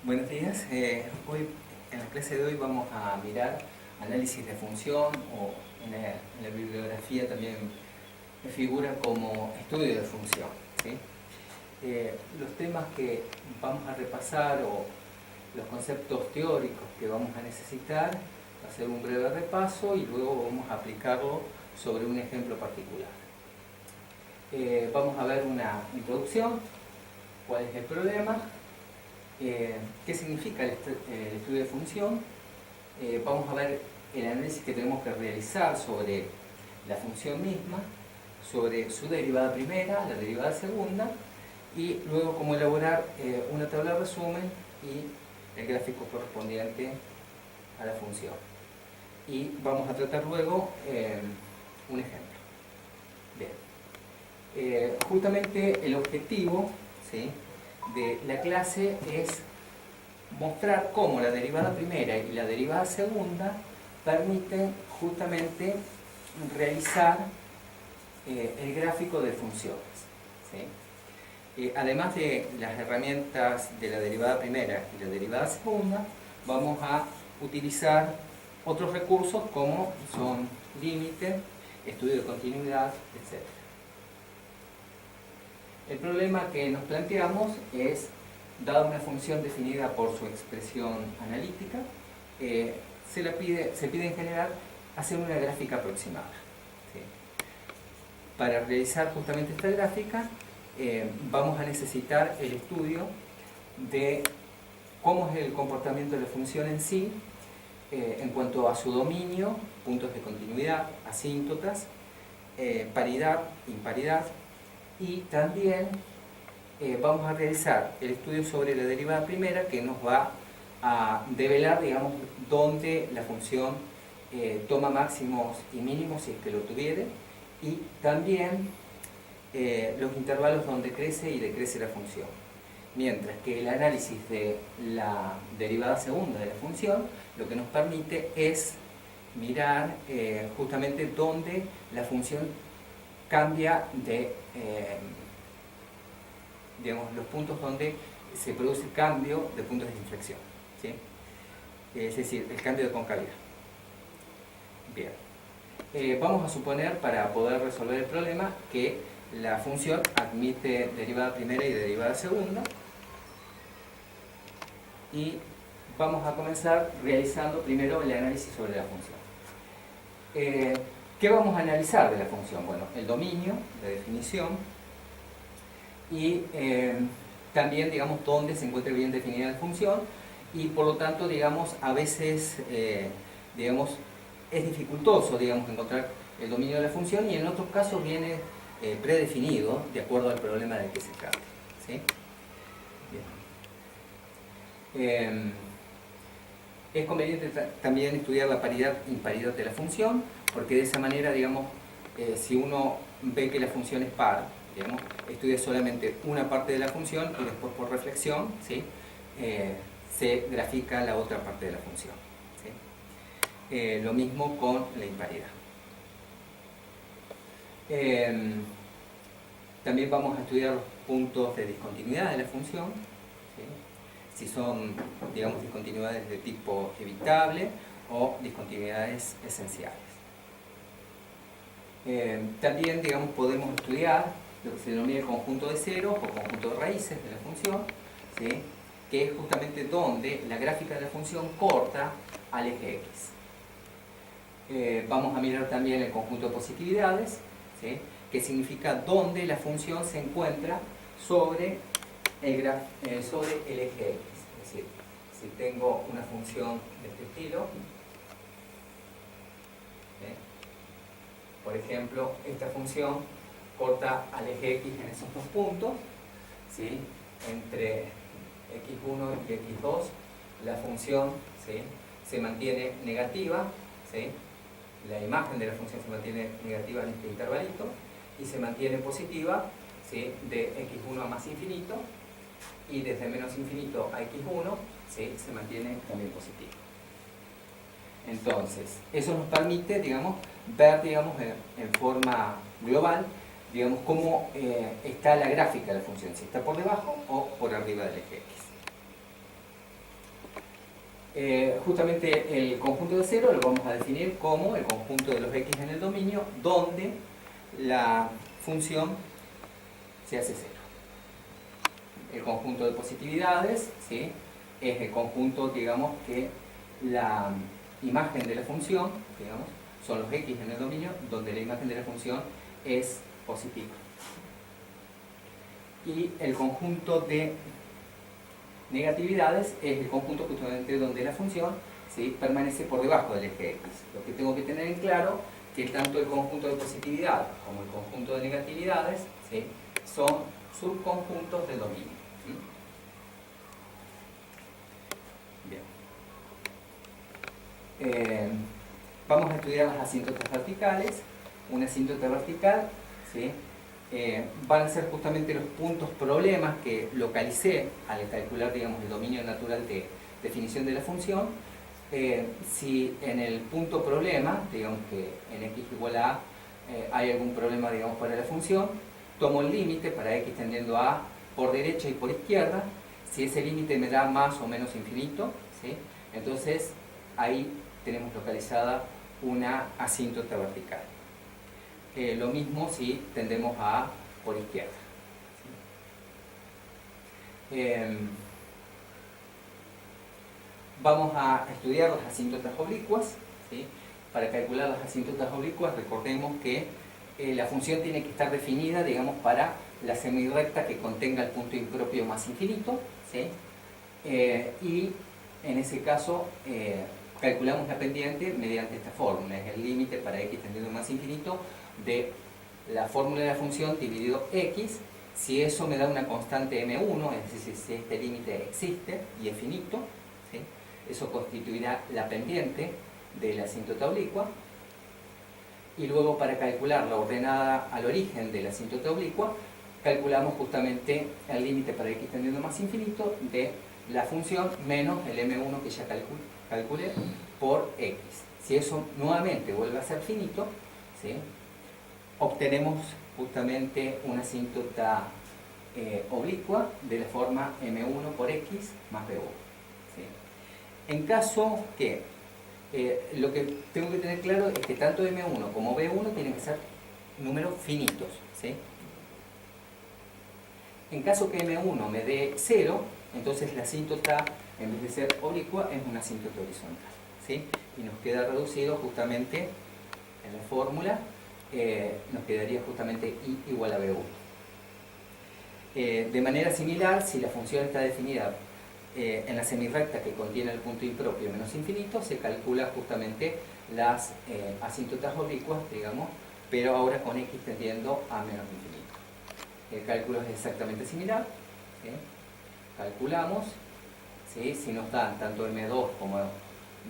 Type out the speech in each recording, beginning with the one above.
Buenos días. Hoy, en la clase de hoy vamos a mirar análisis de función o en la bibliografía también me figura como estudio de función, ¿sí? Los temas que vamos a repasar o los conceptos teóricos que vamos a necesitar, hacer un breve repaso y luego vamos a aplicarlo sobre un ejemplo particular. Vamos a ver una introducción, cuál es el problema, qué significa el estudio de función. Vamos a ver el análisis que tenemos que realizar sobre la función misma, sobre su derivada primera, la derivada segunda, y luego cómo elaborar una tabla de resumen y el gráfico correspondiente a la función. Y vamos a tratar luego un ejemplo. Bien. Justamente el objetivo, ¿sí?, de la clase es mostrar cómo la derivada primera y la derivada segunda permiten justamente realizar el gráfico de funciones, ¿sí? Además de las herramientas de la derivada primera y la derivada segunda, vamos a utilizar otros recursos como son límite, estudio de continuidad, etc. El problema que nos planteamos es, dada una función definida por su expresión analítica, se pide en general hacer una gráfica aproximada, ¿sí? Para realizar justamente esta gráfica vamos a necesitar el estudio de cómo es el comportamiento de la función en sí, en cuanto a su dominio, puntos de continuidad, asíntotas, paridad, imparidad, y también vamos a realizar el estudio sobre la derivada primera, que nos va a develar, digamos, dónde la función toma máximos y mínimos, si es que lo tuviere, y también los intervalos donde crece y decrece la función. Mientras que el análisis de la derivada segunda de la función lo que nos permite es mirar justamente dónde la función cambia de, digamos, los puntos donde se produce cambio de puntos de inflexión, ¿sí? Es decir, el cambio de concavidad. Bien. Vamos a suponer, para poder resolver el problema, que la función admite derivada primera y derivada segunda, y vamos a comenzar realizando primero el análisis sobre la función. ¿Qué vamos a analizar de la función? Bueno, el dominio, la definición, y también, digamos, dónde se encuentra bien definida la función, y por lo tanto, digamos, a veces, digamos, es dificultoso, digamos, encontrar el dominio de la función, y en otros casos viene predefinido de acuerdo al problema de que se trate, ¿sí? Bien. Es conveniente también estudiar la paridad e imparidad de la función, porque de esa manera, digamos, si uno ve que la función es par, digamos, estudia solamente una parte de la función y después, por reflexión, ¿sí?, se grafica la otra parte de la función, ¿sí? Lo mismo con la imparidad. También vamos a estudiar los puntos de discontinuidad de la función, ¿sí?, si son, digamos, discontinuidades de tipo evitable o discontinuidades esenciales. También, digamos, podemos estudiar lo que se denomina el conjunto de ceros o conjunto de raíces de la función, ¿sí?, que es justamente donde la gráfica de la función corta al eje X. Vamos a mirar también el conjunto de positividades, ¿sí?, que significa donde la función se encuentra sobre el eje X. Es decir, si tengo una función de este estilo, ¿sí?, por ejemplo, esta función corta al eje X en esos dos puntos, ¿sí?, entre X1 y X2, la función, ¿sí?, se mantiene negativa, ¿sí?, la imagen de la función se mantiene negativa en este intervalito, y se mantiene positiva, ¿sí?, de X1 a más infinito, y desde menos infinito a X1, ¿sí?, se mantiene también positiva. Entonces, eso nos permite, digamos, ver, digamos, en forma global, digamos, cómo está la gráfica de la función, si está por debajo o por arriba del eje X. Justamente el conjunto de cero lo vamos a definir como el conjunto de los x en el dominio donde la función se hace cero. El conjunto de positividades, ¿sí?, es el conjunto, digamos, que la imagen de la función, digamos, son los x en el dominio donde la imagen de la función es positiva. Y el conjunto de negatividades es el conjunto justamente donde la función, ¿sí?, permanece por debajo del eje x. Lo que tengo que tener en claro que tanto el conjunto de positividad como el conjunto de negatividades, ¿sí?, son subconjuntos del dominio. ¿Sí? Bien. Vamos a estudiar las asíntotas verticales. Una asíntota vertical, ¿sí?, van a ser justamente los puntos problemas que localicé al calcular, digamos, el dominio natural de definición de la función. Si en el punto problema, digamos que en x igual a hay algún problema, digamos, para la función, tomo el límite para x tendiendo a por derecha y por izquierda. Si ese límite me da más o menos infinito, ¿sí?, entonces ahí tenemos localizada una asíntota vertical. Lo mismo si tendemos a por izquierda. Vamos a estudiar las asíntotas oblicuas, ¿sí? Para calcular las asíntotas oblicuas, recordemos que la función tiene que estar definida, digamos, para la semirrecta que contenga el punto impropio más infinito, ¿sí? Y en ese caso calculamos la pendiente mediante esta fórmula, es el límite para x tendiendo a más infinito de la fórmula de la función dividido x. Si eso me da una constante m1, es decir, si este límite existe y es finito, ¿sí?, eso constituirá la pendiente de la asíntota oblicua. Y luego, para calcular la ordenada al origen de la asíntota oblicua, calculamos justamente el límite para x tendiendo a más infinito de la función menos el m1 que ya calculé por x. Si eso nuevamente vuelve a ser finito, ¿sí?, obtenemos justamente una asíntota oblicua de la forma m1 por x más b1. ¿Sí? En caso que lo que tengo que tener claro es que tanto m1 como b1 tienen que ser números finitos. ¿Sí? En caso que m1 me dé 0, entonces la asíntota, en vez de ser oblicua, es una asíntota horizontal. ¿Sí? Y nos queda reducido justamente en la fórmula, nos quedaría justamente i igual a b1. De manera similar, si la función está definida en la semirrecta que contiene el punto impropio menos infinito, se calcula justamente las asíntotas oblicuas, digamos, pero ahora con x tendiendo a menos infinito. El cálculo es exactamente similar. ¿Sí? Calculamos, ¿sí?, si nos dan tanto m2 como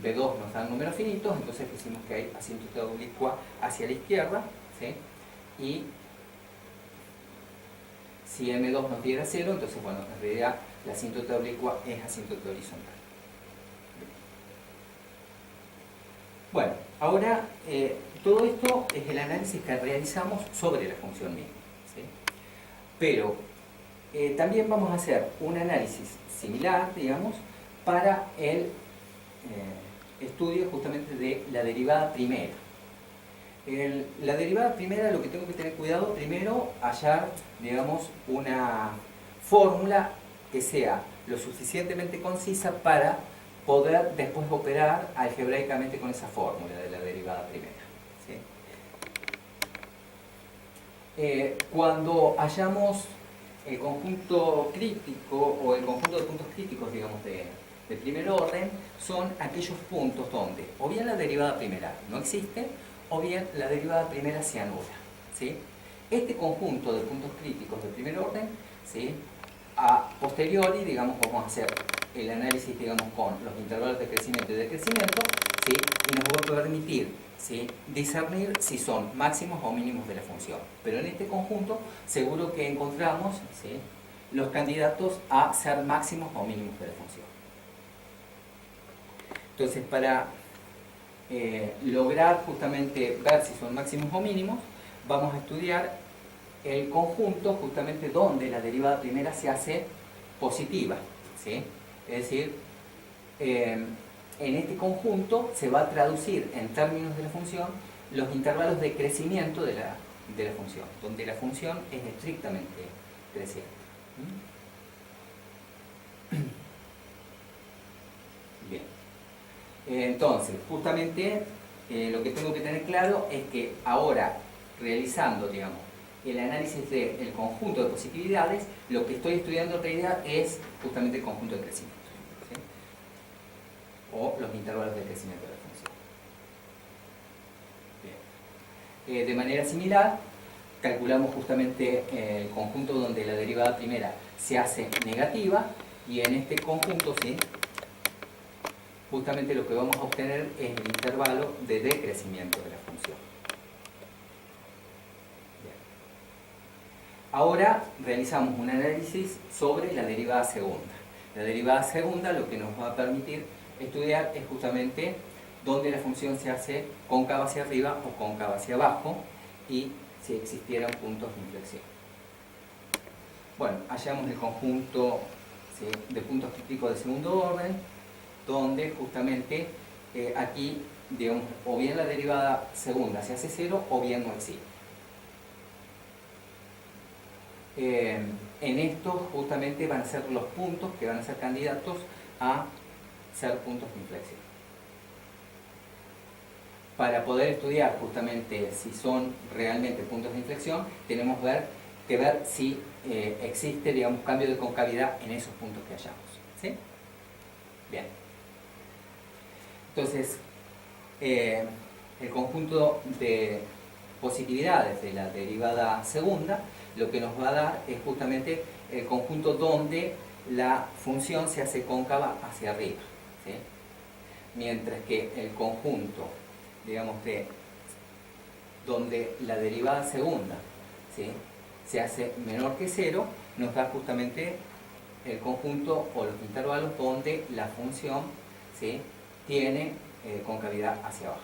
b2 nos dan números finitos, entonces decimos que hay asíntota oblicua hacia la izquierda, ¿sí?, y si m2 nos diera 0, entonces, bueno, en realidad la asíntota oblicua es asíntota horizontal. Bueno, ahora todo esto es el análisis que realizamos sobre la función misma, ¿sí? Pero también vamos a hacer un análisis similar, digamos, para el estudio justamente de la derivada primera. La derivada primera, lo que tengo que tener cuidado, primero, hallar, digamos, una fórmula que sea lo suficientemente concisa para poder después operar algebraicamente con esa fórmula de la derivada primera. ¿Sí? Cuando hallamos el conjunto crítico o el conjunto de puntos críticos, digamos, de primer orden, son aquellos puntos donde o bien la derivada primera no existe o bien la derivada primera se anula. ¿Sí? Este conjunto de puntos críticos de primer orden, ¿sí?, a posteriori, digamos, vamos a hacer el análisis, digamos, con los intervalos de crecimiento y decrecimiento, ¿sí?, y nos va a permitir, ¿sí?, discernir si son máximos o mínimos de la función. Pero en este conjunto seguro que encontramos, ¿sí?, los candidatos a ser máximos o mínimos de la función. Entonces, para lograr justamente ver si son máximos o mínimos, vamos a estudiar el conjunto justamente donde la derivada primera se hace positiva, ¿sí? Es decir, en este conjunto se va a traducir en términos de la función los intervalos de crecimiento de la función, donde la función es estrictamente creciente. Bien. Entonces, justamente lo que tengo que tener claro es que ahora, realizando, digamos, el análisis del conjunto de positividades, lo que estoy estudiando en realidad es justamente el conjunto de crecimiento, ¿sí? O los intervalos de crecimiento de la función. Bien. De manera similar, calculamos justamente el conjunto donde la derivada primera se hace negativa, y en este conjunto, ¿sí?, justamente lo que vamos a obtener es el intervalo de decrecimiento de la función. Bien. Ahora realizamos un análisis sobre la derivada segunda. La derivada segunda lo que nos va a permitir estudiar es justamente dónde la función se hace cóncava hacia arriba o cóncava hacia abajo, y si existieran puntos de inflexión. Bueno, hallamos el conjunto, ¿sí?, de puntos críticos de segundo orden, donde justamente aquí, digamos, o bien la derivada segunda se hace cero o bien no existe. En esto justamente van a ser los puntos que van a ser candidatos a ser puntos de inflexión. Para poder estudiar justamente si son realmente puntos de inflexión, tenemos que ver si existe, digamos, cambio de concavidad en esos puntos que hallamos, ¿sí? Bien. Entonces, el conjunto de positividades de la derivada segunda lo que nos va a dar es justamente el conjunto donde la función se hace cóncava hacia arriba, ¿sí? Mientras que el conjunto, digamos, donde la derivada segunda, ¿sí?, se hace menor que cero, nos da justamente el conjunto o los intervalos donde la función, ¿sí?, tiene concavidad hacia abajo,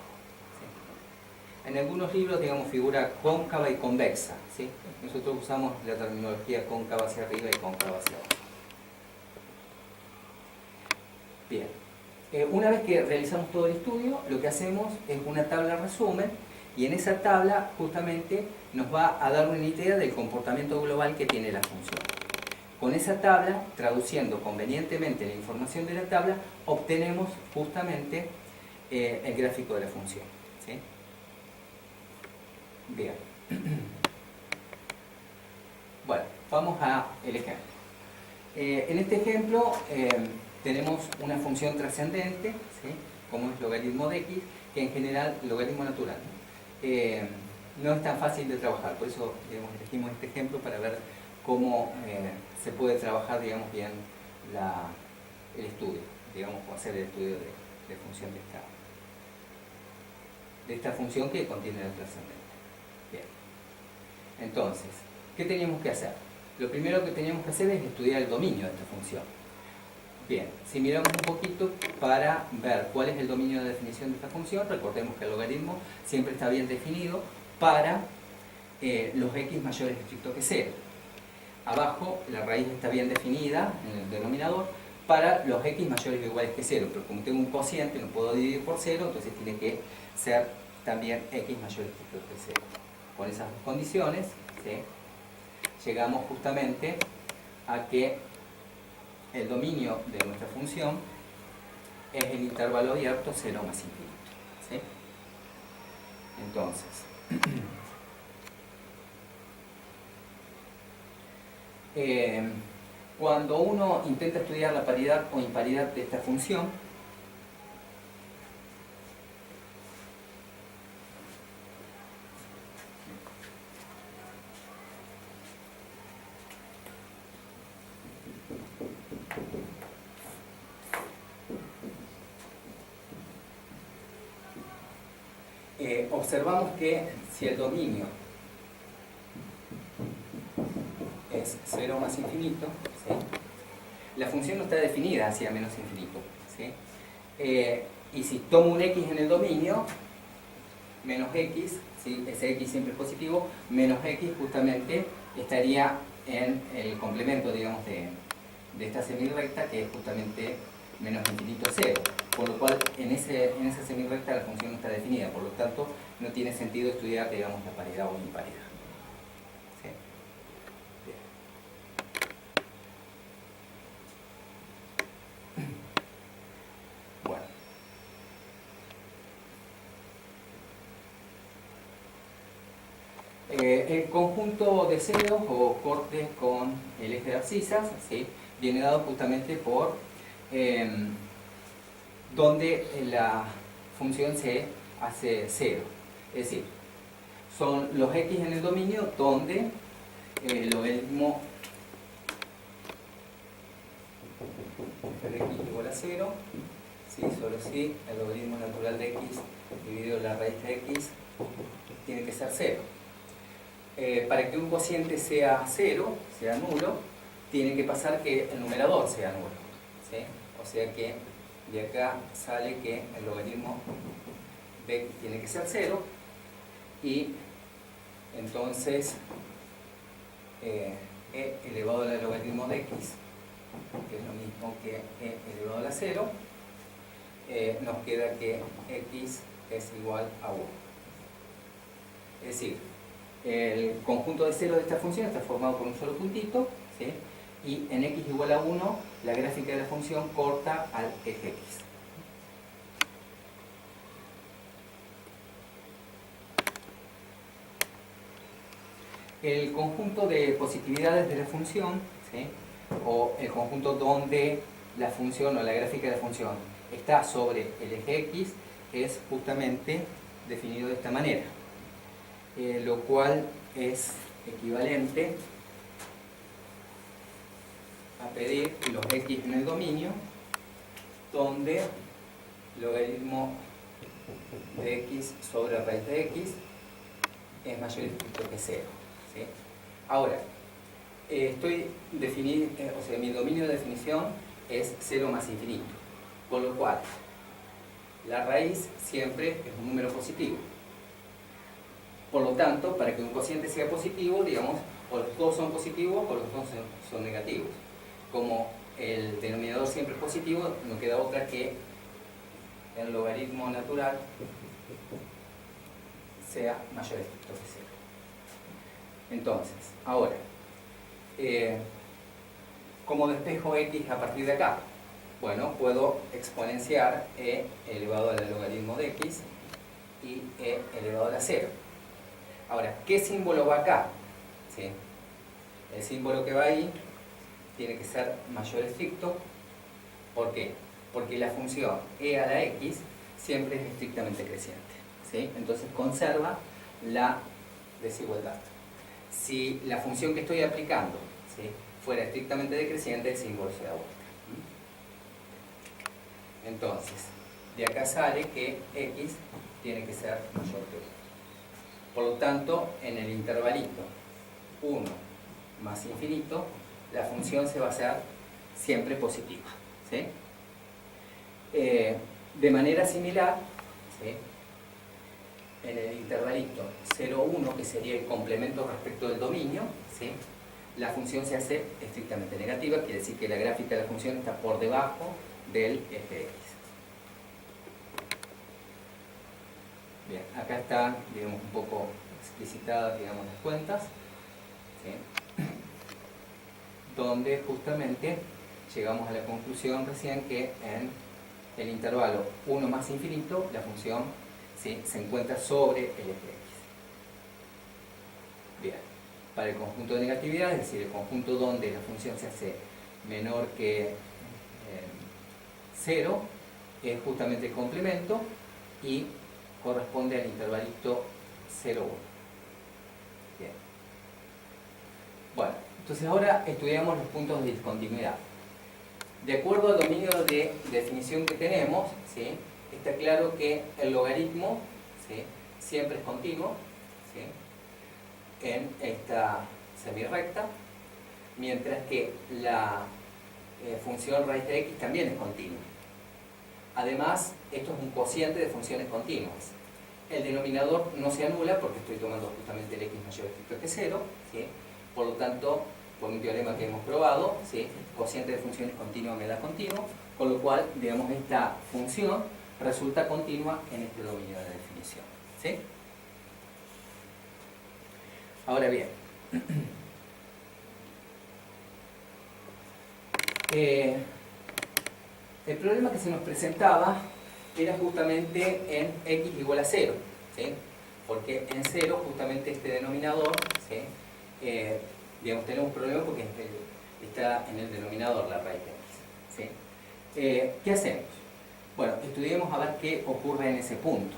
¿sí? En algunos libros, digamos, figura cóncava y convexa, ¿sí? Nosotros usamos la terminología cóncava hacia arriba y cóncava hacia abajo. Bien. Una vez que realizamos todo el estudio, lo que hacemos es una tabla resumen, y en esa tabla justamente nos va a dar una idea del comportamiento global que tiene la función. Con esa tabla, traduciendo convenientemente la información de la tabla, obtenemos justamente el gráfico de la función, ¿sí? Bien. Bueno, vamos al ejemplo. En este ejemplo tenemos una función trascendente, ¿sí?, como es logaritmo de x, que en general, logaritmo natural, no es tan fácil de trabajar. Por eso, digamos, elegimos este ejemplo para ver cómo se puede trabajar, digamos, bien el estudio, digamos, hacer el estudio de función de esta función que contiene la trascendente. Bien. Entonces, ¿qué teníamos que hacer? Lo primero que teníamos que hacer es estudiar el dominio de esta función. Bien, si miramos un poquito para ver cuál es el dominio de definición de esta función, recordemos que el logaritmo siempre está bien definido para los x mayores estrictos que 0. Abajo la raíz está bien definida en el denominador para los x mayores o iguales que 0, pero como tengo un cociente no puedo dividir por 0, entonces tiene que ser también x mayor o estricto que 0. Con esas dos condiciones, ¿sí?, llegamos justamente a que el dominio de nuestra función es el intervalo abierto 0 más infinito, ¿sí? Entonces, cuando uno intenta estudiar la paridad o imparidad de esta función, observamos que si el dominio es 0 más infinito, ¿sí?, la función no está definida hacia menos infinito, ¿sí? Y si tomo un x en el dominio, menos x, ¿sí?, ese x siempre es positivo, menos x justamente estaría en el complemento, digamos, de esta semirrecta, que es justamente menos infinito a 0. Por lo cual, en esa semirrecta la función no está definida. Por lo tanto, no tiene sentido estudiar, digamos, la paridad o imparidad. ¿Sí? Bien. Bueno. El conjunto de ceros o cortes con el eje de abscisas, ¿sí?, viene dado justamente por donde la función se hace cero. Es decir, son los x en el dominio donde el logaritmo de x igual a 0, ¿sí?, solo si el logaritmo natural de x dividido la raíz de x tiene que ser 0. Para que un cociente sea 0, sea nulo, tiene que pasar que el numerador sea nulo, ¿sí? O sea que de acá sale que el logaritmo de x tiene que ser 0 y entonces e elevado al logaritmo de x, que es lo mismo que e elevado a la 0, nos queda que x es igual a 1. Es decir, el conjunto de ceros de esta función está formado por un solo puntito, ¿sí?, y en x igual a 1 la gráfica de la función corta al eje x. El conjunto de positividades de la función, ¿sí?, o el conjunto donde la función o la gráfica de la función está sobre el eje x, es justamente definido de esta manera. Lo cual es equivalente a pedir los x en el dominio donde logaritmo de x sobre raíz de x es mayor o igual que 0, ¿sí? Ahora, mi dominio de definición es 0 más infinito, por lo cual la raíz siempre es un número positivo. Por lo tanto, para que un cociente sea positivo, digamos, o los dos son positivos o los dos son negativos. Como el denominador siempre es positivo, no queda otra que el logaritmo natural sea mayor o estricto que 0. Entonces, ahora, ¿cómo despejo x a partir de acá? Bueno, puedo exponenciar e elevado al logaritmo de x y e elevado a la 0. Ahora, ¿qué símbolo va acá? ¿Sí? El símbolo que va ahí tiene que ser mayor estricto. ¿Por qué? Porque la función e a la x siempre es estrictamente creciente, ¿sí? Entonces conserva la desigualdad. Si la función que estoy aplicando, ¿sí?, fuera estrictamente decreciente, el símbolo se da vuelta. Entonces, de acá sale que x tiene que ser mayor que 1. Por lo tanto, en el intervalito 1 más infinito, la función se va a hacer siempre positiva, ¿sí? De manera similar, ¿sí?, en el intervalito 0,1, que sería el complemento respecto del dominio, ¿sí?, la función se hace estrictamente negativa, quiere decir que la gráfica de la función está por debajo del eje x. Bien, acá están, digamos, un poco explicitadas, digamos, las cuentas, ¿sí?, donde justamente llegamos a la conclusión recién que en el intervalo 1 más infinito la función, ¿sí?, se encuentra sobre el eje x. Bien, para el conjunto de negatividad, es decir, el conjunto donde la función se hace menor que 0, es justamente el complemento y corresponde al intervalito 0,1. Bien. Bueno, entonces ahora estudiamos los puntos de discontinuidad. De acuerdo al dominio de definición que tenemos, ¿sí?, está claro que el logaritmo, ¿sí?, siempre es continuo, ¿sí?, en esta semirrecta, mientras que la función raíz de x también es continua. Además, esto es un cociente de funciones continuas. El denominador no se anula porque estoy tomando justamente el x mayor o estricto que 0, ¿sí? Por lo tanto, por un teorema que hemos probado, ¿sí?, cociente de funciones continuas me da continuo, Con lo cual, digamos, esta función resulta continua en este dominio de definición. ¿Sí? Ahora bien, el problema que se nos presentaba era justamente en x igual a 0, ¿sí? Porque en 0 justamente este denominador, ¿sí? Digamos, tenemos un problema porque está en el denominador la raíz de x, ¿sí? ¿Qué hacemos? Bueno, estudiemos a ver qué ocurre en ese punto,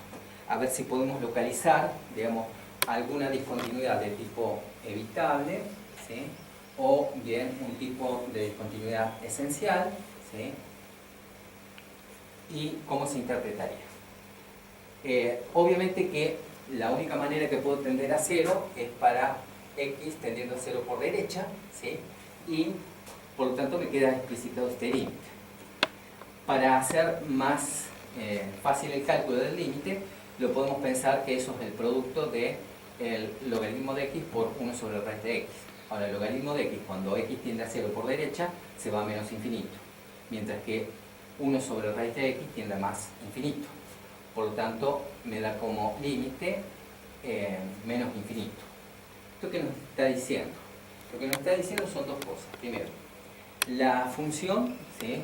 a ver si podemos localizar, digamos, alguna discontinuidad de tipo evitable, ¿sí? O bien un tipo de discontinuidad esencial, ¿sí? Y cómo se interpretaría. Obviamente que la única manera que puedo tender a 0 es para x tendiendo a 0 por derecha, ¿sí? Y por lo tanto me queda explicitado este límite. Para hacer más fácil el cálculo del límite, lo podemos pensar que eso es el producto del logaritmo de x por 1 sobre el raíz de x. Ahora, el logaritmo de x, cuando x tiende a 0 por derecha, se va a menos infinito, mientras que 1 sobre el raíz de x tiende a más infinito. Por lo tanto, me da como límite menos infinito. ¿Esto qué nos está diciendo? Lo que nos está diciendo son dos cosas. Primero, la función, ¿sí?,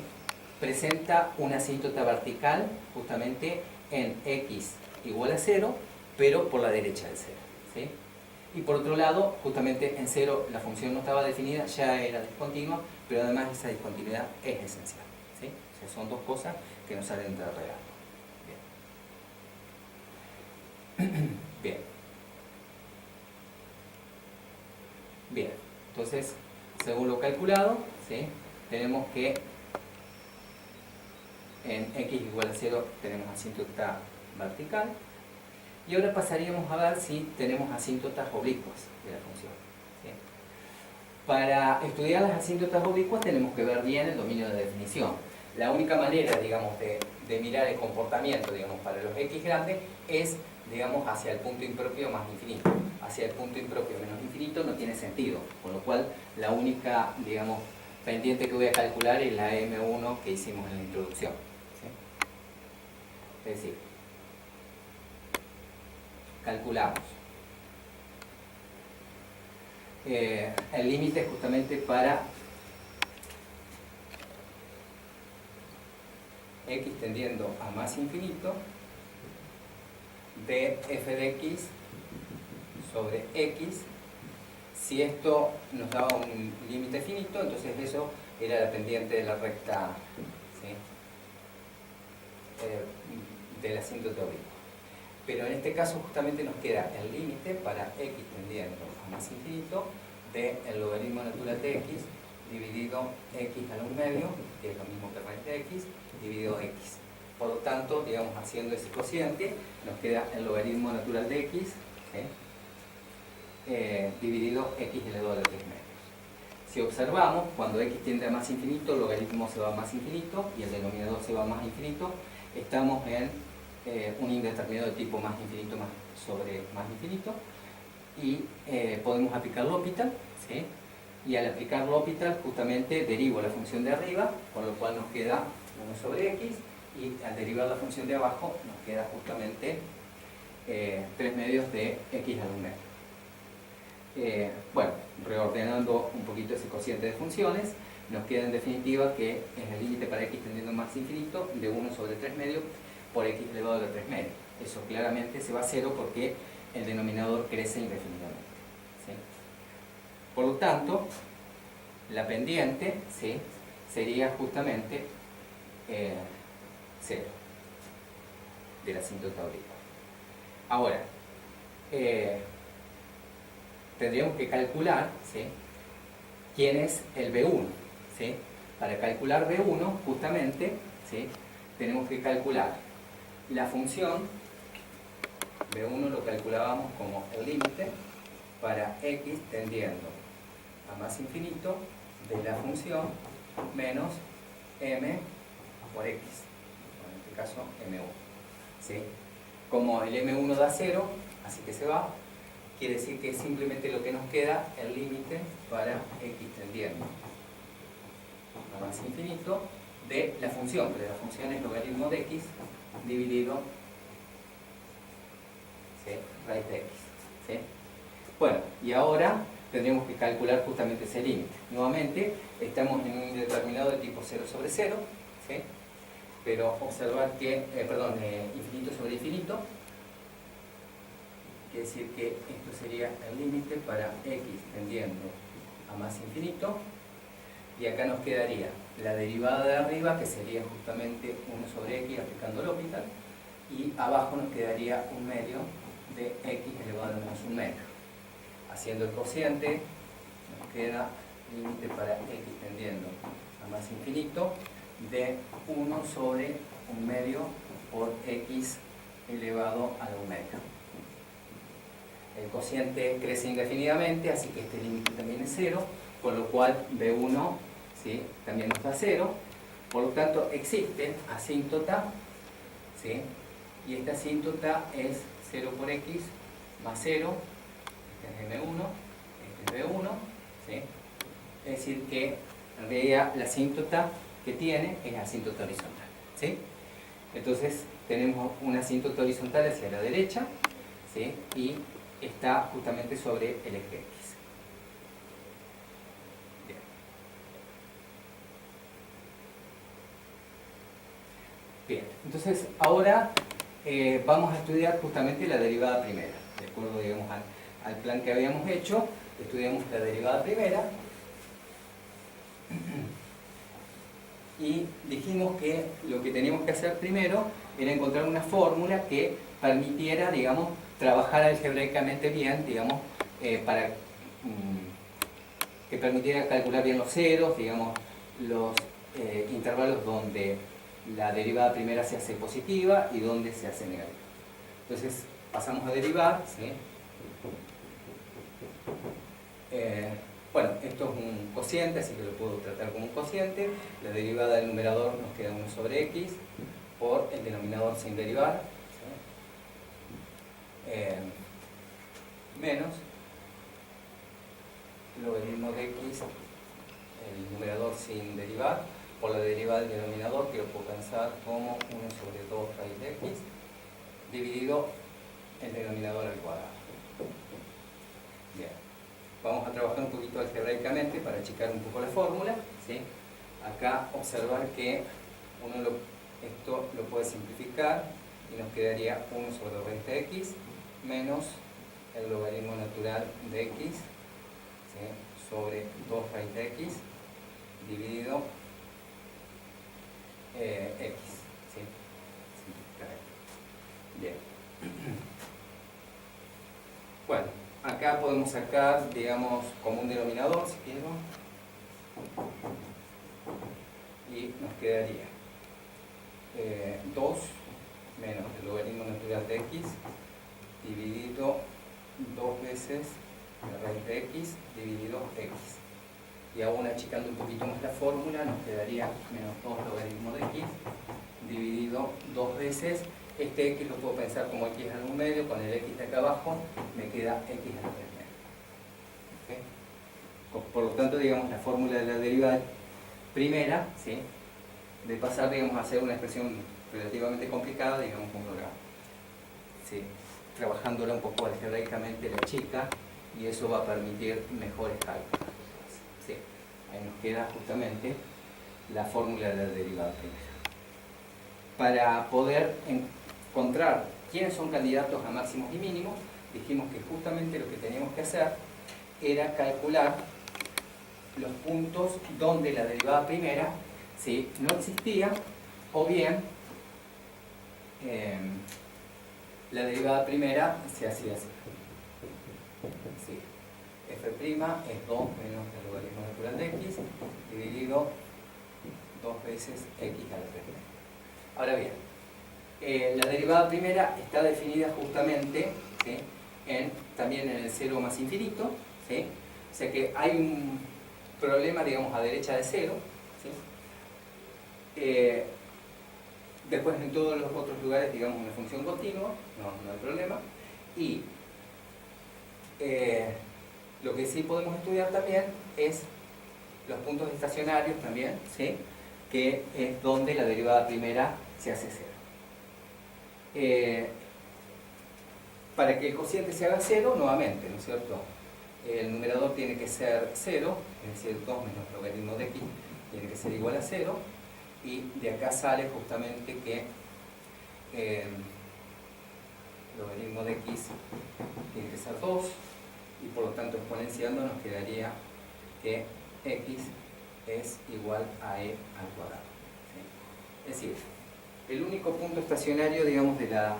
presenta una asíntota vertical justamente en x igual a 0, pero por la derecha del 0. ¿Sí? Y por otro lado, justamente en 0 la función no estaba definida, ya era discontinua, pero además esa discontinuidad es esencial. ¿Sí? O sea, son dos cosas que nos salen de regalo. Bien. Bien. Bien. Entonces, según lo calculado, ¿sí?, tenemos que en x igual a 0 tenemos asíntota vertical. Y ahora pasaríamos a ver si tenemos asíntotas oblicuas de la función. ¿Sí? Para estudiar las asíntotas oblicuas tenemos que ver bien el dominio de definición. La única manera, digamos, de mirar el comportamiento, digamos, para los x grandes es, digamos, hacia el punto impropio más infinito. Hacia el punto impropio menos infinito no tiene sentido, con lo cual la única, digamos, pendiente que voy a calcular es la m1 que hicimos en la introducción. ¿Sí? Es decir, calculamos el límite justamente para x tendiendo a más infinito de f de x sobre x. Si esto nos daba un límite finito, entonces eso era la pendiente de la recta, ¿sí?, del asíntota oblicua. Pero en este caso justamente nos queda el límite para x tendiendo a más infinito del logaritmo natural de x dividido x a la 1 medio, que es lo mismo que raíz de x, dividido x. Por lo tanto, digamos, haciendo ese cociente, nos queda el logaritmo natural de x, ¿sí?, dividido x elevado a la 3 medios. Si observamos, cuando x tiende a más infinito, el logaritmo se va a más infinito y el denominador se va a más infinito, estamos en un indeterminado de tipo más infinito más sobre más infinito, y podemos aplicar L'Hopital, ¿sí?, y al aplicar L'Hopital justamente derivo la función de arriba, con lo cual nos queda 1 sobre x, y al derivar la función de abajo nos queda justamente 3 medios de x a la 1 medio. Bueno, reordenando un poquito ese cociente de funciones, nos queda en definitiva que es el límite para x tendiendo a más infinito de 1 sobre 3 medios por x elevado a la 3 medios. Eso claramente se va a 0 porque el denominador crece indefinidamente. ¿Sí? Por lo tanto, la pendiente, ¿sí?, sería justamente 0 de la asíntota oblicua. Ahora, tendríamos que calcular, ¿sí?, quién es el B1. ¿Sí? Para calcular B1, justamente, ¿sí?, tenemos que calcular la función. B1 lo calculábamos como el límite para x tendiendo a más infinito de la función menos m por x, en este caso m1. ¿Sí? Como el m1 da 0, así que se va, quiere decir que simplemente lo que nos queda el límite para x tendiendo a más infinito de la función, pero la función es logaritmo de x dividido, ¿sí?, raíz de x. ¿Sí? Bueno, y ahora tendremos que calcular justamente ese límite. Nuevamente, estamos en un indeterminado de tipo 0 sobre 0, ¿sí?, pero observar que, infinito sobre infinito, quiere decir que esto sería el límite para x tendiendo a más infinito, y acá nos quedaría la derivada de arriba, que sería justamente 1 sobre x aplicando el L'Hopital, y abajo nos quedaría un medio de x elevado a menos un medio. Haciendo el cociente, nos queda límite para x tendiendo a más infinito de 1 sobre un medio por x elevado a un medio. El cociente crece indefinidamente, así que este límite también es 0, con lo cual B1, ¿sí?, también nos da 0. Por lo tanto, existe asíntota, ¿sí?, y esta asíntota es 0 por x más 0, este es M1, este es B1, ¿sí? Es decir que en realidad la asíntota que tiene es asíntota horizontal, ¿sí? Entonces tenemos una asíntota horizontal hacia la derecha, ¿sí?, y está justamente sobre el eje X. Bien. Bien, entonces ahora vamos a estudiar justamente la derivada primera. De acuerdo, digamos, al plan que habíamos hecho, estudiamos la derivada primera y dijimos que lo que teníamos que hacer primero era encontrar una fórmula que permitiera, digamos, trabajar algebraicamente bien, digamos, que permitiera calcular bien los ceros, digamos, los intervalos donde la derivada primera se hace positiva y donde se hace negativa. Entonces pasamos a derivar, ¿sí? Bueno, esto es un cociente, así que lo puedo tratar como un cociente. La derivada del numerador nos queda 1 sobre x por el denominador sin derivar, ¿sí?, menos logaritmo de x, el numerador sin derivar, por la derivada del denominador, que lo puedo pensar como 1 sobre 2 raíz de x, dividido el denominador al cuadrado. Bien. Vamos a trabajar un poquito algebraicamente para achicar un poco la fórmula, ¿sí? Acá observar que esto lo puede simplificar y nos quedaría 1 sobre raíz de x menos el logaritmo natural de x, ¿sí?, sobre 2 raíz de x dividido x, ¿sí? Bien. Bueno, acá podemos sacar, digamos, como un denominador, si quiero, y nos quedaría 2 menos el logaritmo natural de x dividido 2 veces la raíz de x dividido x. Y aún achicando un poquito más la fórmula, nos quedaría menos 2 logaritmo de x dividido 2 veces. Este x lo puedo pensar como x al 1 medio, con el x de acá abajo me queda x al 3 medio. ¿Okay? Por lo tanto, digamos, la fórmula de la derivada primera, ¿sí?, de pasar, digamos, a hacer una expresión relativamente complicada, digamos, como la, ¿sí?, trabajándola un poco algebraicamente la chica, y eso va a permitir mejores cálculos. ¿Sí? Ahí nos queda justamente la fórmula de la derivada primera. Para poder encontrar quiénes son candidatos a máximos y mínimos, dijimos que justamente lo que teníamos que hacer era calcular los puntos donde la derivada primera, ¿sí?, no existía, o bien la derivada primera se hacía así. ¿Sí? F' es 2 menos el logaritmo natural de x dividido 2 veces x a la 3 medio. Ahora bien, la derivada primera está definida justamente, ¿sí?, también en el 0 más infinito, ¿sí? O sea que hay un problema, digamos, a derecha de 0, ¿sí? Después en todos los otros lugares, digamos, una función continua, no hay problema. Y lo que sí podemos estudiar también es los puntos estacionarios también, ¿sí?, que es donde la derivada primera se hace 0. Para que el cociente se haga 0, nuevamente, ¿no es cierto? El numerador tiene que ser 0, es decir, 2 menos logaritmo de x tiene que ser igual a 0, y de acá sale justamente que logaritmo de x tiene que ser 2, y por lo tanto exponenciando nos quedaría que x es igual a e al cuadrado. ¿Sí? Es decir, el único punto estacionario, digamos, de la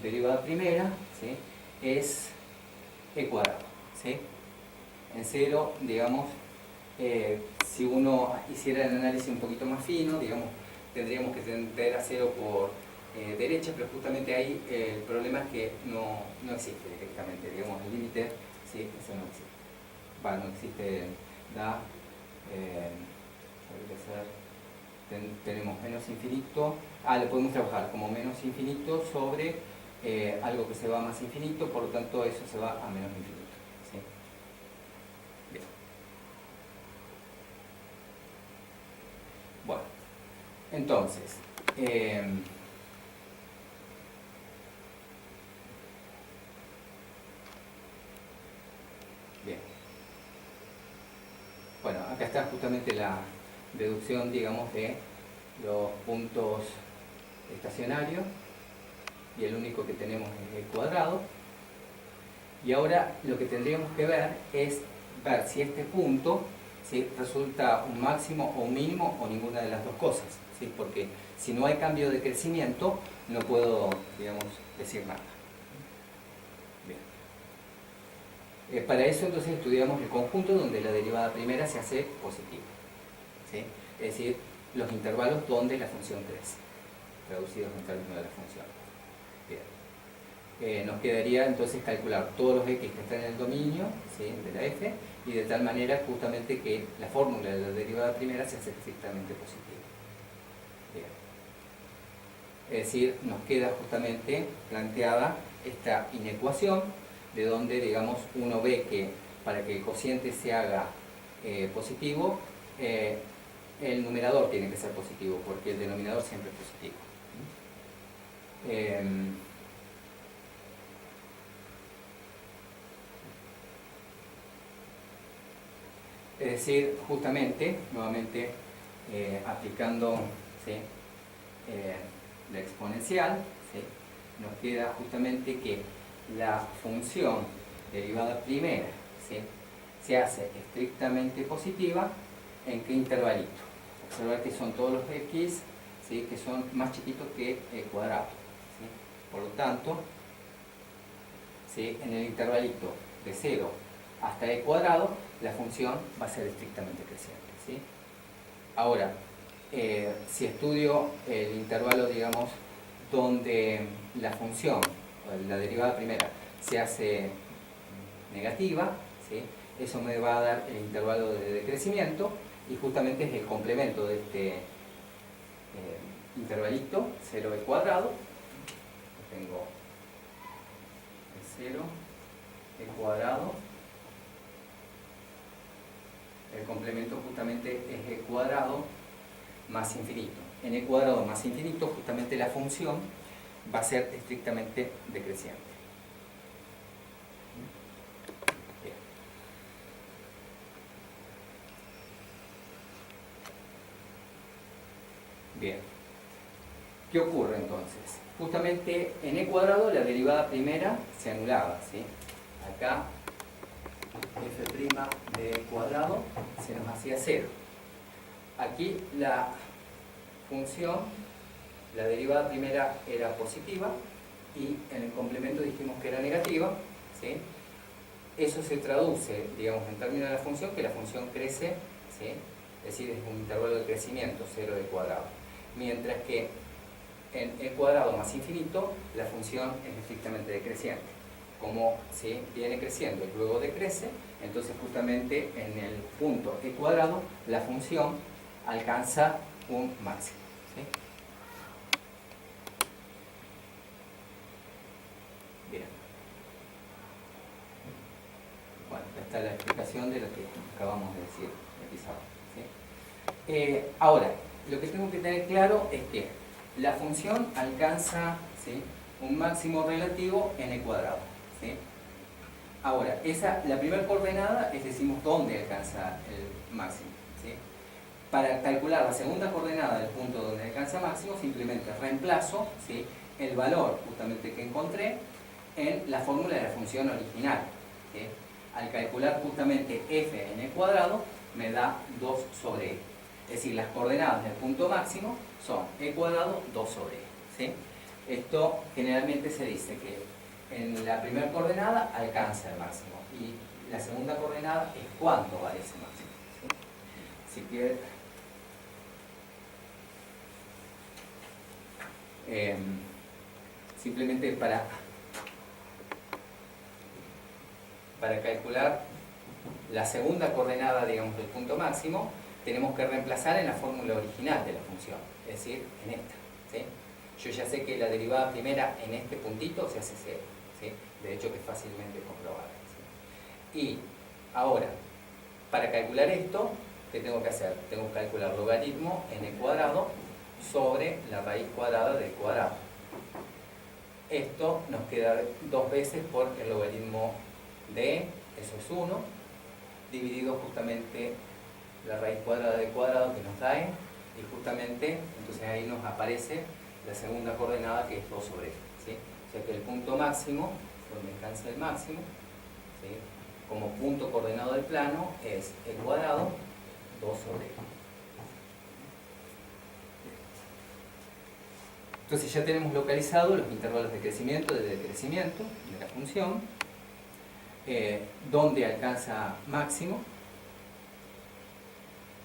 derivada primera, ¿sí?, es e cuadrado. ¿Sí? En 0, digamos, si uno hiciera el análisis un poquito más fino, digamos, tendríamos que tender a 0 por derecha, pero justamente ahí el problema es que no existe directamente, digamos, el límite, sí, eso no existe. No existe, tenemos menos infinito, lo podemos trabajar como menos infinito sobre algo que se va a más infinito, por lo tanto eso se va a menos infinito. ¿Sí? Bien. Bueno, entonces, bien. Bueno, acá está justamente la deducción, digamos, de los puntos estacionarios, y el único que tenemos es el cuadrado. Y ahora lo que tendríamos que ver es ver si este punto, ¿sí?, resulta un máximo o un mínimo o ninguna de las dos cosas, ¿sí? Porque si no hay cambio de crecimiento no puedo, digamos, decir nada. Bien. Para eso entonces estudiamos el conjunto donde la derivada primera se hace positiva, ¿sí? Es decir, los intervalos donde la función crece, traducidos en términos de la función. Bien. Nos quedaría entonces calcular todos los x que están en el dominio, ¿sí?, de la f, y de tal manera justamente que la fórmula de la derivada primera se hace estrictamente positiva. Bien. Es decir, nos queda justamente planteada esta inecuación, de donde, digamos, uno ve que para que el cociente se haga positivo, el numerador tiene que ser positivo, porque el denominador siempre es positivo. Es decir, justamente, nuevamente, aplicando, ¿sí?, la exponencial, ¿sí?, nos queda justamente que la función derivada primera, ¿sí?, se hace estrictamente positiva. ¿En qué intervalito? Observar que son todos los x, ¿sí?, que son más chiquitos que e cuadrado. ¿Sí? Por lo tanto, ¿sí?, en el intervalito de 0 hasta e cuadrado, la función va a ser estrictamente creciente. ¿Sí? Ahora, si estudio el intervalo, digamos, donde la función, la derivada primera, se hace negativa, ¿sí?, eso me va a dar el intervalo de decrecimiento, y justamente es el complemento de este intervalito, 0 e cuadrado. Tengo el 0 e cuadrado. El complemento justamente es e cuadrado más infinito. En e cuadrado más infinito, justamente la función va a ser estrictamente decreciente. Bien. Bien. ¿Qué ocurre entonces? Justamente en e cuadrado la derivada primera se anulaba, ¿sí? Acá f' de e cuadrado se nos hacía 0. Aquí la función, la derivada primera era positiva, y en el complemento dijimos que era negativa, ¿sí? Eso se traduce, digamos, en términos de la función, que la función crece, ¿sí?, es decir, es un intervalo de crecimiento, 0 e cuadrado. Mientras que en e cuadrado más infinito, la función es estrictamente decreciente. Como, ¿sí?, viene creciendo y luego decrece, entonces justamente en el punto e cuadrado, la función alcanza un máximo. ¿Sí? Bien. Bueno, esta es la explicación de lo que acabamos de decir, de Pizarro. ¿Sí? Ahora, lo que tengo que tener claro es que la función alcanza, ¿sí?, un máximo relativo n cuadrado. ¿Sí? Ahora, la primera coordenada es, decimos, dónde alcanza el máximo. ¿Sí? Para calcular la segunda coordenada del punto donde alcanza máximo, simplemente reemplazo, ¿sí?, el valor justamente que encontré en la fórmula de la función original. ¿Sí? Al calcular justamente f n cuadrado, me da 2 sobre e. Es decir, las coordenadas del punto máximo son e cuadrado 2 sobre e. ¿Sí? Esto generalmente se dice que en la primera coordenada alcanza el máximo y la segunda coordenada es cuánto vale ese máximo. ¿Sí? Así que simplemente para calcular la segunda coordenada, digamos, del punto máximo, tenemos que reemplazar en la fórmula original de la función, es decir, en esta. ¿Sí? Yo ya sé que la derivada primera en este puntito se hace 0. ¿Sí? De hecho, que es fácilmente comprobable. ¿Sí? Y ahora, para calcular esto, ¿qué tengo que hacer? Tengo que calcular logaritmo n cuadrado sobre la raíz cuadrada del cuadrado. Esto nos queda 2 veces por el logaritmo de e, eso es 1, dividido justamente la raíz cuadrada del cuadrado que nos da e, y justamente, entonces ahí nos aparece la segunda coordenada que es 2 sobre e. ¿Sí? O sea que el punto máximo, donde alcanza el máximo, ¿sí?, como punto coordenado del plano, es e cuadrado 2 sobre e. Entonces ya tenemos localizados los intervalos de crecimiento, de decrecimiento de la función, donde alcanza máximo,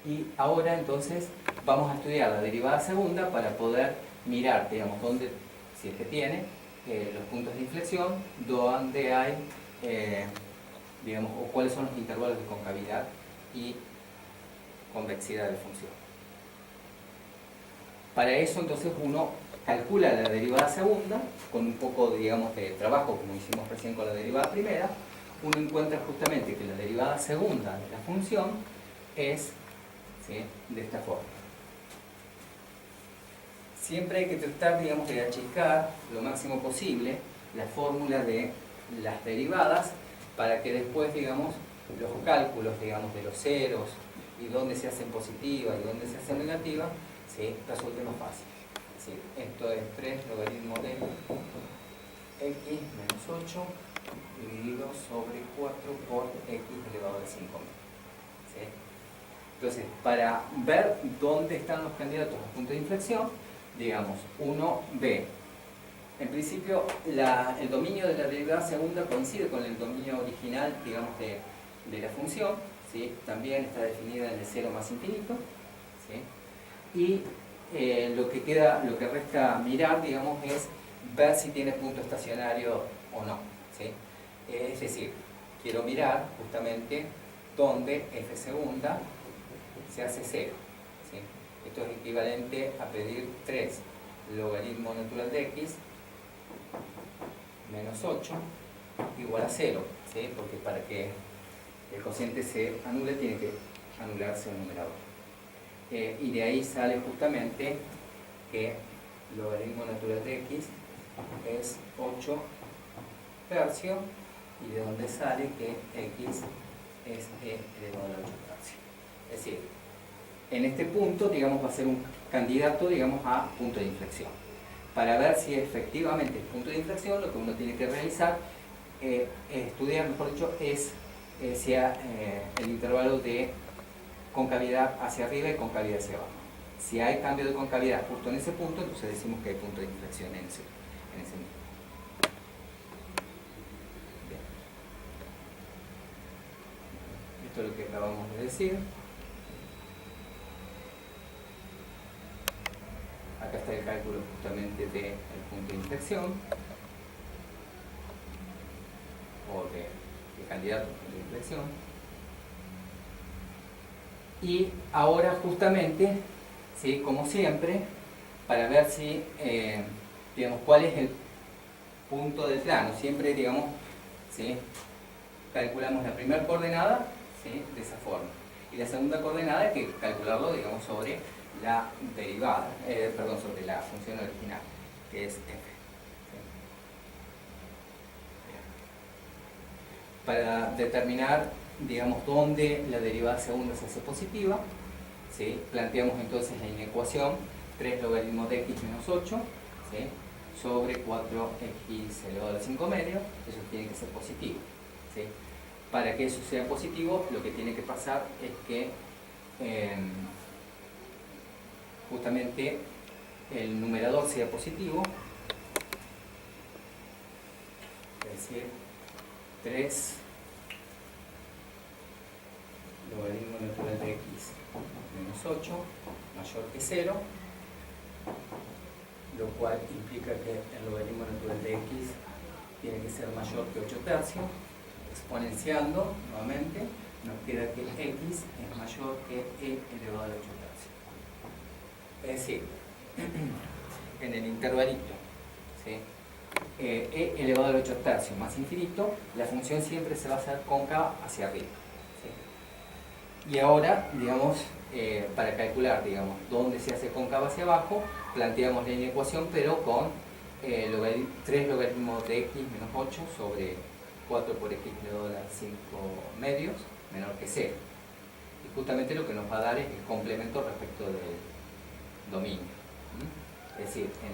y ahora entonces vamos a estudiar la derivada segunda para poder mirar, digamos, dónde, si es que tiene, los puntos de inflexión, donde hay, digamos, o cuáles son los intervalos de concavidad y convexidad de función. Para eso entonces uno calcula la derivada segunda, con un poco, digamos, de trabajo como hicimos recién con la derivada primera. Uno encuentra justamente que la derivada segunda de la función es, ¿sí?, de esta forma. Siempre hay que tratar, digamos, de achicar lo máximo posible la fórmula de las derivadas para que después, digamos, los cálculos, digamos, de los ceros y dónde se hacen positivas y dónde se hacen negativas, ¿sí?, resulte más fácil. Es decir, esto es 3 logaritmo de x menos 8 dividido sobre 4 por x elevado a 5.000. ¿Sí? Entonces, para ver dónde están los candidatos a punto de inflexión, digamos, uno ve, en principio, el dominio de la derivada segunda coincide con el dominio original, digamos, de la función. ¿Sí? También está definida en el 0 más infinito. ¿Sí? Y lo que resta mirar, digamos, es ver si tiene punto estacionario o no. ¿Sí? Es decir, quiero mirar justamente dónde f segunda se hace 0. ¿Sí? Esto es equivalente a pedir 3 logaritmo natural de x menos 8 igual a 0. ¿Sí? Porque para que el cociente se anule tiene que anularse el numerador. Y de ahí sale justamente que logaritmo natural de x es 8 tercios, y de donde sale que x es e elevado a 8 tercios. Es decir, en este punto, digamos, va a ser un candidato, digamos, a punto de inflexión. Para ver si efectivamente es punto de inflexión, lo que uno tiene que realizar, estudiar, mejor dicho, es si el intervalo de concavidad hacia arriba y concavidad hacia abajo. Si hay cambio de concavidad justo en ese punto, entonces decimos que hay punto de inflexión en ese mismo. Bien. Esto es lo que acabamos de decir. Acá está el cálculo justamente del punto de inflexión, o de candidato a punto de inflexión. Y ahora justamente, ¿sí?, como siempre, para ver si, digamos, cuál es el punto del plano, siempre, digamos, ¿sí?, calculamos la primera coordenada, ¿sí?, de esa forma. Y la segunda coordenada hay que calcularlo, digamos, sobre la derivada, sobre la función original, que es f. ¿Sí? Para determinar, digamos, dónde la derivada segunda se hace positiva, ¿sí? Planteamos entonces la inecuación 3 logaritmos de x menos 8, ¿sí? Sobre 4x elevado a la 5 medios. Eso tiene que ser positivo, ¿sí? Para que eso sea positivo, lo que tiene que pasar es que justamente el numerador sea positivo, es decir, 3 logaritmo natural de x menos 8 mayor que 0, lo cual implica que el logaritmo natural de x tiene que ser mayor que 8 tercios. Exponenciando nuevamente, nos queda que x es mayor que e elevado a la 8 tercios. Es decir, en el intervalito, ¿sí? E elevado a la 8 tercios más infinito, la función siempre se va a hacer cóncava hacia arriba, ¿sí? Y ahora, digamos, para calcular, digamos, dónde se hace cóncava hacia abajo, planteamos la inecuación, pero con 3 logaritmos de x menos 8 sobre 4 por x elevado a la 5 medios menor que 0. Y justamente lo que nos va a dar es el complemento respecto del dominio. Es decir, en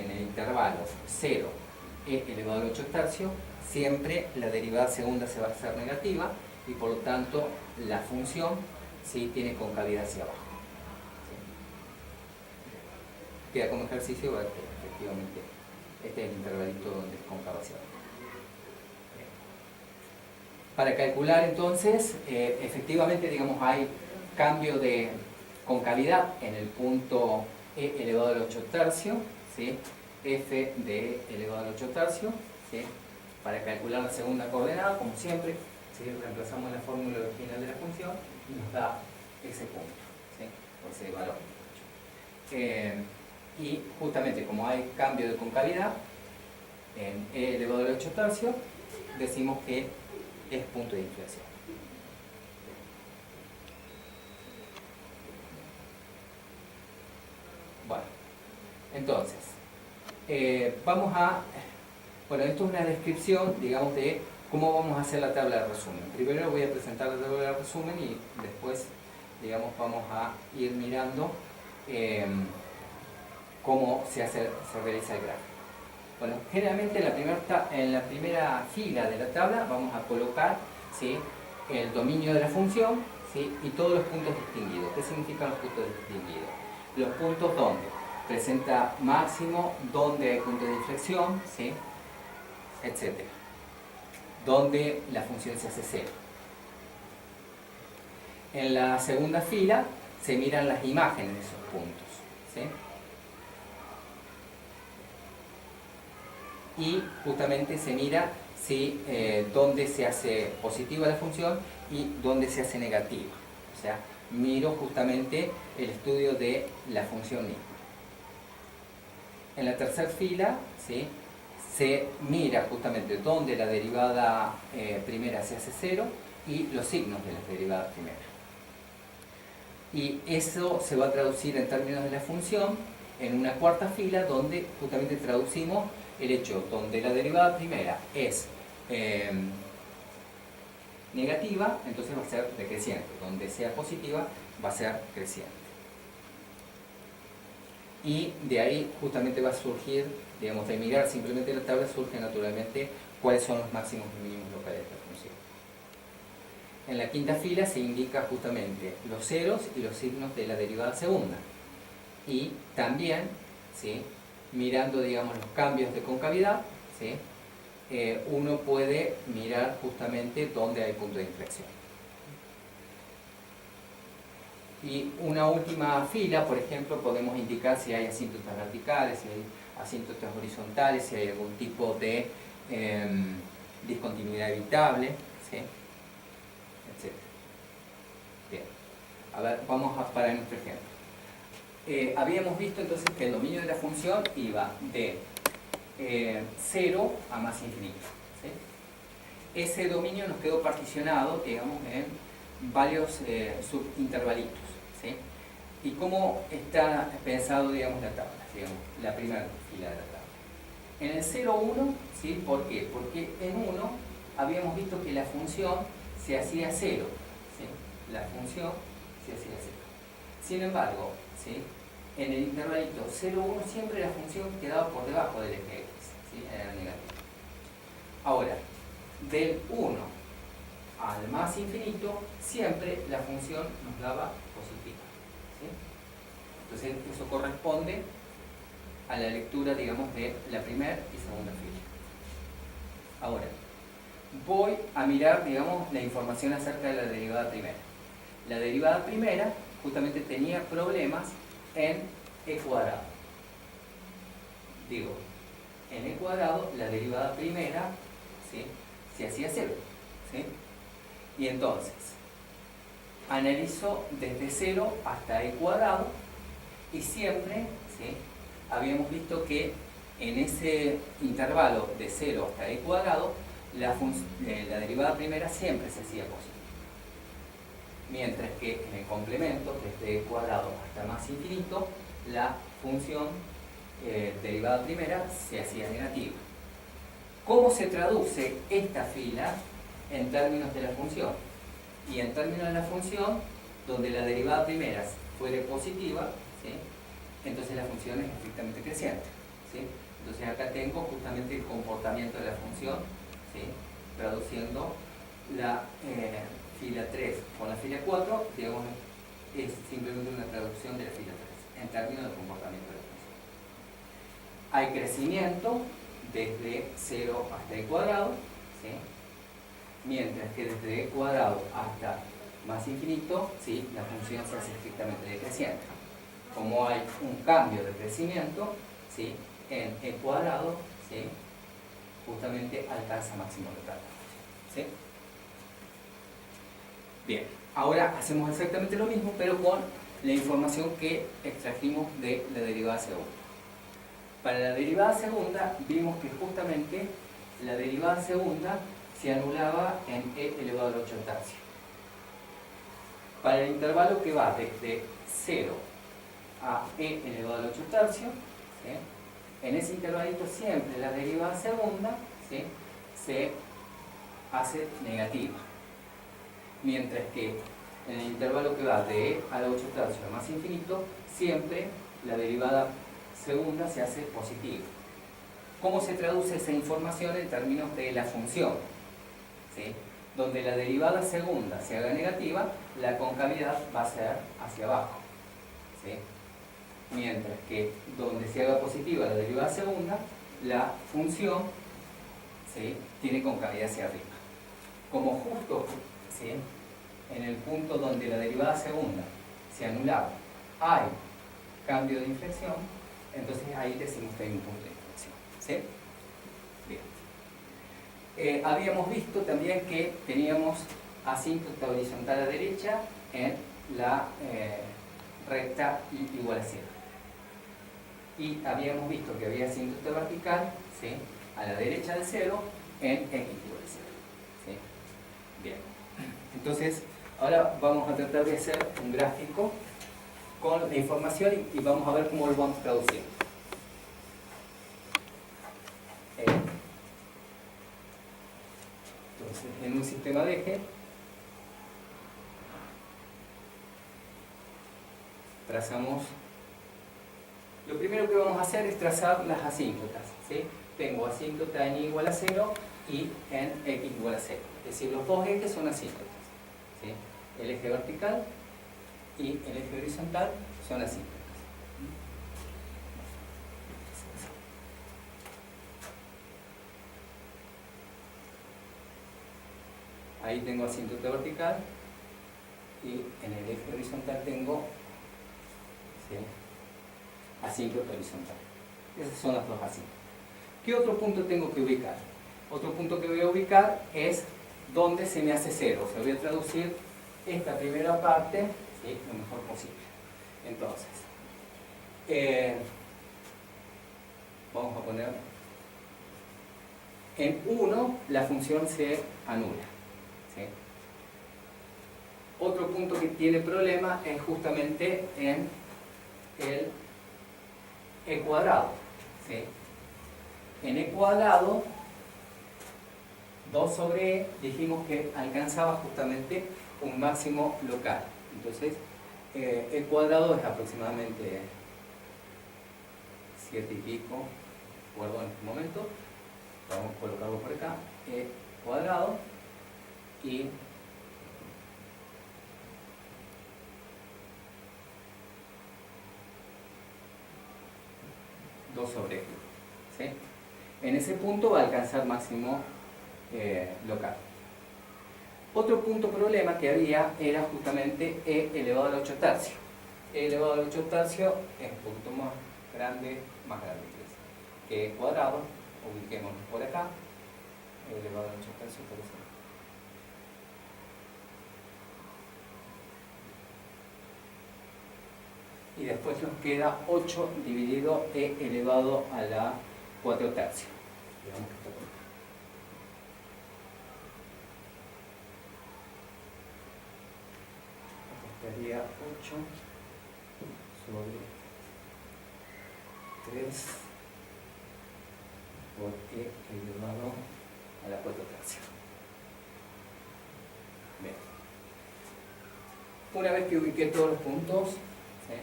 el intervalo 0, e elevado a 8 tercios, siempre la derivada segunda se va a hacer negativa y por lo tanto la función sí tiene concavidad hacia abajo. ¿Sí? Queda como ejercicio, efectivamente, este es el intervalito donde es cóncava hacia abajo. Para calcular entonces, efectivamente, digamos, hay cambio de concavidad en el punto e elevado al 8 tercio, ¿sí? F de e elevado al 8 tercio, ¿sí? Para calcular la segunda coordenada, como siempre, ¿sí? Reemplazamos la fórmula original de la función y nos da ese punto, ¿sí? O ese valor. Y justamente como hay cambio de concavidad en e elevado al 8 tercio, decimos que es punto de inflexión. Bueno, entonces, vamos a... Bueno, esto es una descripción, digamos, de cómo vamos a hacer la tabla de resumen. Primero voy a presentar la tabla de resumen y después, digamos, vamos a ir mirando cómo se realiza el gráfico. Bueno, generalmente en la primera fila de la tabla vamos a colocar, ¿sí?, el dominio de la función, ¿sí?, y todos los puntos distinguidos. ¿Qué significan los puntos distinguidos? Los puntos donde presenta máximo, donde hay punto de inflexión, ¿sí?, etc. Donde la función se hace cero. En la segunda fila se miran las imágenes de esos puntos, ¿sí? Y justamente se mira si, dónde se hace positiva la función y dónde se hace negativa. O sea, miro justamente el estudio de la función misma. En la tercera fila, ¿sí?, se mira justamente dónde la derivada primera se hace cero y los signos de las derivadas primeras. Y eso se va a traducir en términos de la función en una cuarta fila donde justamente traducimos el hecho donde la derivada primera es negativa, entonces va a ser decreciente. Donde sea positiva, va a ser creciente. Y de ahí justamente va a surgir, digamos, de mirar simplemente la tabla, surge naturalmente cuáles son los máximos y mínimos locales de la función. En la quinta fila se indica justamente los ceros y los signos de la derivada segunda. Y también, ¿sí?, mirando, digamos, los cambios de concavidad, ¿sí?, uno puede mirar justamente dónde hay punto de inflexión. Y una última fila, por ejemplo, podemos indicar si hay asíntotas verticales, si hay asíntotas horizontales, si hay algún tipo de discontinuidad evitable, ¿sí?, etc. Bien. A ver, vamos para nuestro ejemplo. Habíamos visto entonces que el dominio de la función iba de 0 a más infinito, ¿sí? Ese dominio nos quedó particionado, digamos, en varios subintervalitos, ¿sí? ¿Y cómo está pensado, digamos, la tabla? Digamos, la primera fila de la tabla. En el 0, 1, ¿sí? ¿Por qué? Porque en 1 habíamos visto que la función se hacía 0, ¿sí? La función se hacía 0. Sin embargo, ¿sí? En el intervalito 0, 1 siempre la función quedaba por debajo del eje X, ¿sí? Era negativa. Ahora, del 1 al más infinito, siempre la función nos daba positiva, ¿sí? Entonces, eso corresponde a la lectura, digamos, de la primera y segunda fila. Ahora, voy a mirar, digamos, la información acerca de la derivada primera. La derivada primera justamente tenía problemas en e cuadrado. Digo, en e cuadrado la derivada primera, ¿sí? Se hacía 0, ¿sí? Y entonces, analizo desde 0 hasta e cuadrado y siempre, ¿sí? Habíamos visto que en ese intervalo de 0 hasta e cuadrado la derivada primera siempre se hacía positiva. Mientras que en el complemento, desde e cuadrado hasta más infinito, la función derivada primera se hacía negativa. ¿Cómo se traduce esta fila en términos de la función? Y en términos de la función, donde la derivada primera fuere positiva, ¿sí? Entonces la función es estrictamente creciente, ¿sí? Entonces acá tengo justamente el comportamiento de la función, ¿sí? Traduciendo la fila 3 con la fila 4, digamos, es simplemente una traducción de la fila 3 en términos del comportamiento de la función. Hay crecimiento desde 0 hasta e cuadrado, ¿sí? Mientras que desde e cuadrado hasta más infinito, ¿sí? La función se hace estrictamente decreciente. Como hay un cambio de crecimiento, ¿sí? En e cuadrado, ¿sí? Justamente alcanza máximo local, ¿sí? Bien, ahora hacemos exactamente lo mismo, pero con la información que extrajimos de la derivada segunda. Para la derivada segunda vimos que justamente la derivada segunda se anulaba en e elevado al 8 tercio. Para el intervalo que va desde 0 a e elevado al 8 tercio, ¿sí? En ese intervalito siempre la derivada segunda, ¿sí? Se hace negativa. Mientras que en el intervalo que va de e al 8 tercio a más infinito, siempre la derivada segunda se hace positiva. ¿Cómo se traduce esa información en términos de la función? ¿Sí? Donde la derivada segunda se haga negativa, la concavidad va a ser hacia abajo, ¿sí? Mientras que donde se haga positiva la derivada segunda, la función, ¿sí? Tiene concavidad hacia arriba. Como justo, ¿sí? En el punto donde la derivada segunda se anulaba, hay cambio de inflexión, entonces ahí decimos que hay un punto de inflexión, ¿sí? Bien. Habíamos visto también que teníamos asíntota horizontal a la derecha en la recta y igual a 0. Y habíamos visto que había asíntota vertical, ¿sí? A la derecha de 0 en x igual a 0, ¿sí? Bien. Entonces, ahora vamos a tratar de hacer un gráfico con la información y vamos a ver cómo lo vamos traduciendo. Entonces, en un sistema de eje, trazamos. Lo primero que vamos a hacer es trazar las asíntotas, ¿sí? Tengo asíntota en y igual a 0 y en x igual a 0. Es decir, los dos ejes son asíntotas, ¿sí? El eje vertical y el eje horizontal son asíntotas. Ahí tengo asíntota vertical y en el eje horizontal tengo, ¿sí? Asíntota horizontal. Esas son las dos asíntotas. ¿Qué otro punto tengo que ubicar? Otro punto que voy a ubicar es donde se me hace 0. O sea, voy a traducir esta primera parte, ¿sí? Lo mejor posible. Entonces, vamos a poner en 1 la función se anula, ¿sí? Otro punto que tiene problema es justamente en el e cuadrado. ¿Sí? En e cuadrado, 2 sobre e, dijimos que alcanzaba justamente un máximo local. Entonces, e cuadrado es aproximadamente 7 y pico, recuerdo en este momento. Vamos a colocarlo por acá, e cuadrado y sobre e. ¿Sí? En ese punto va a alcanzar máximo local. Otro punto problema que había era justamente e elevado al 8 tercios. E elevado al 8 tercios es un poquito más grande que e cuadrado. Ubiquémonos por acá. E elevado al 8 tercios por eso. Y después nos queda 8 dividido e elevado a la 4 tercios. Digamos que está por acá. Estaría 8 sobre 3 por e elevado a la 4 tercios. Bien. Una vez que ubiqué todos los puntos, ¿sí?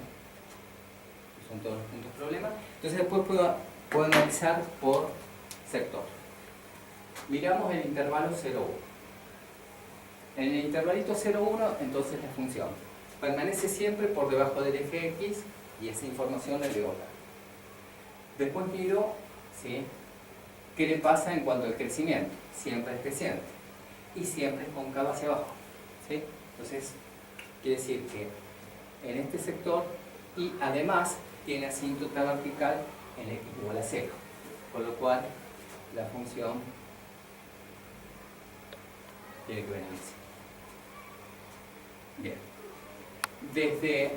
Son todos los puntos problemas, entonces después puedo analizar por sector. Miramos el intervalo 0,1. En el intervalito 0,1, entonces la función permanece siempre por debajo del eje X y esa información la debo dar. Después miro, ¿sí?, qué le pasa en cuanto al crecimiento. Siempre es creciente y siempre es cóncavo hacia abajo. ¿Sí? Entonces, quiere decir que en este sector, y además tiene asíntota vertical en X igual a 0, con lo cual la función tiene que venir así. Bien, desde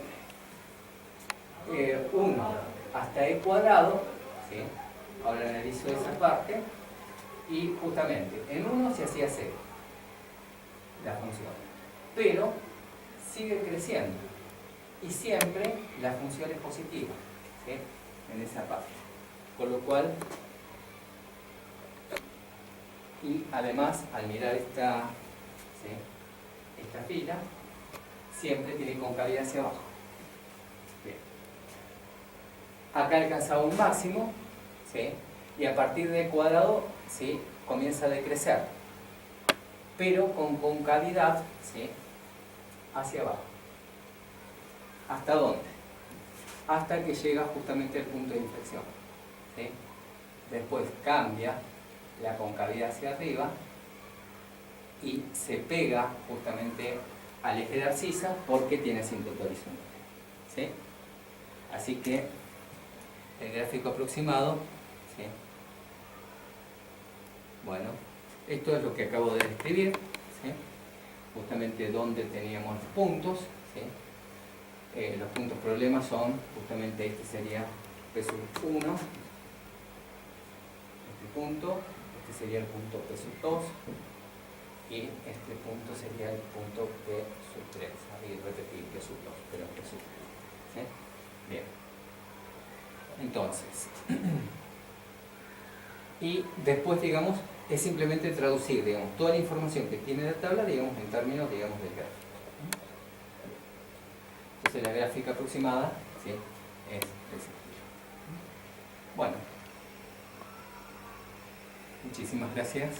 1 hasta e cuadrado, ¿sí?, ahora analizo esa parte, y justamente en 1 se hacía 0 la función, pero sigue creciendo y siempre la función es positiva, ¿sí?, en esa parte, con lo cual, y además al mirar esta, ¿sí?, esta fila siempre tiene concavidad hacia abajo. Bien. Acá alcanzaba un máximo, ¿sí?, y a partir de cuadrado, ¿sí?, comienza a decrecer, pero con concavidad, ¿sí?, hacia abajo. ¿Hasta dónde? Hasta que llega justamente al punto de inflexión, ¿sí? Después cambia la concavidad hacia arriba y se pega justamente al eje de abscisa porque tiene asíntota horizontal, ¿sí? Así que el gráfico aproximado, ¿sí?, bueno, esto es lo que acabo de describir, ¿sí?, justamente donde teníamos los puntos, ¿sí? Los puntos problemas son justamente este sería P sub 1, este punto, este sería el punto P sub 2 y este punto sería el punto P sub 3, ahí repetir P sub 2, pero P sub 3, ¿sí? Bien, entonces y después, digamos, es simplemente traducir, digamos, toda la información que tiene la tabla, digamos, en términos, digamos, del gráfico. Entonces la gráfica aproximada, ¿sí?, es ese. Bueno, muchísimas gracias.